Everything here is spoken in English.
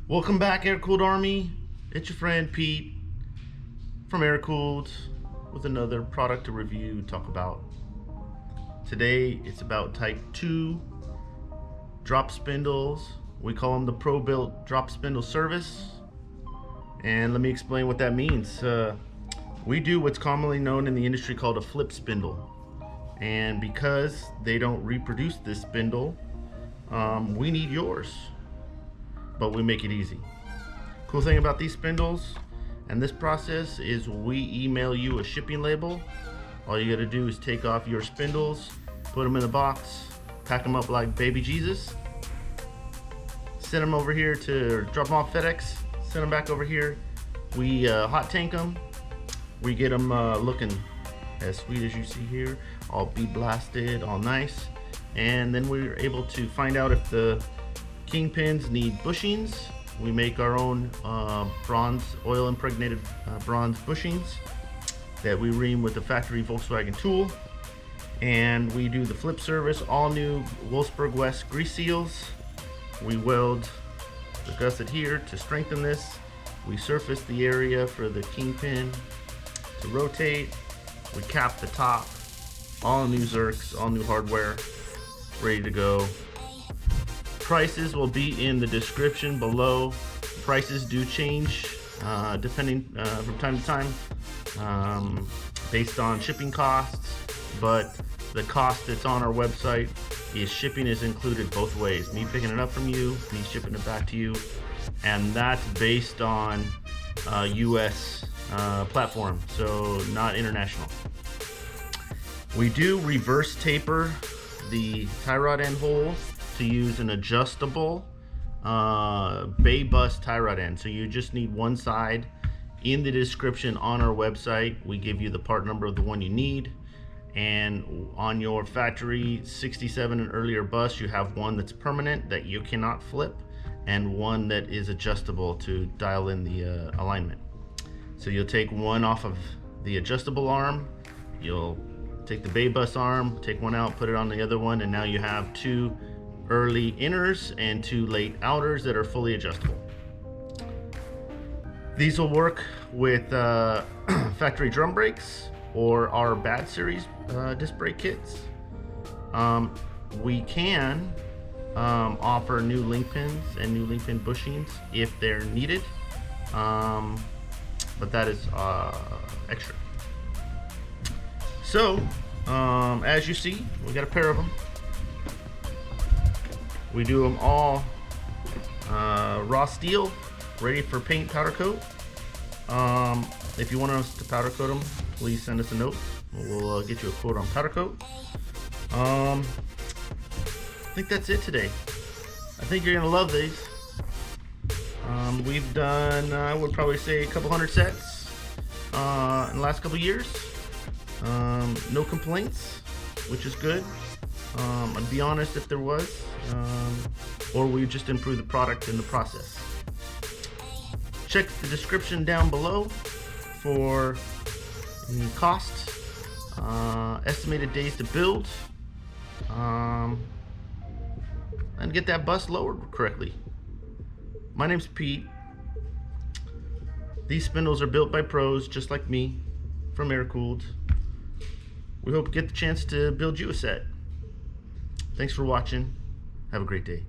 Welcome back, Airkewld Army. It's your friend Pete from Airkewld with another product to review, talk about. Today it's about type 2 drop spindles. We call them the Pro-Built drop spindle service. And let me explain what that means. We do what's commonly known in the industry called a flip spindle. And because they don't reproduce this spindle, we need yours. But we make it easy. Cool thing about these spindles and this process is we email you a shipping label. All you gotta do is take off your spindles, put them in a box, pack them up like baby Jesus, send them over here to drop them off FedEx, send them back over here. We hot tank them. We get them looking as sweet as you see here, all bead blasted, all nice. And then we're able to find out if the kingpins need bushings. We make our own bronze, oil impregnated bronze bushings that we ream with the factory Volkswagen tool. And we do the flip service, all new Wolfsburg West grease seals. We weld the gusset here to strengthen this. We surface the area for the kingpin to rotate. We cap the top, all new Zerks, all new hardware, ready to go. Prices will be in the description below. Prices do change depending from time to time based on shipping costs, but the cost that's on our website is shipping is included both ways. Me picking it up from you, me shipping it back to you, and that's based on US platform, so not international. We do reverse taper the tie rod end hole to use an adjustable bay bus tie rod end. So you just need one side. In the description on our website, we give you the part number of the one you need. And on your factory 67 and earlier bus, you have one that's permanent that you cannot flip, and one that is adjustable to dial in the alignment. So you'll take one off of the adjustable arm, you'll take the bay bus arm, take one out, put it on the other one, and now you have two early inners and two late outers that are fully adjustable. These will work with factory drum brakes or our bad series disc brake kits. We can offer new link pins and new link pin bushings if they're needed, but that is extra. So as you see, we got a pair of them. We do them all raw steel, ready for paint powder coat. If you want us to powder coat them, please send us a note. We'll get you a quote on powder coat. I think that's it today. I think you're gonna love these. We've done, I would probably say, a couple hundred sets in the last couple years. No complaints, which is good. I'd be honest if there was, or we just improve the product in the process. Check the description down below for the cost, estimated days to build, and get that bus lowered correctly. My name's Pete. These spindles are built by pros just like me from Airkewld. We hope to get the chance to build you a set. Thanks for watching. Have a great day.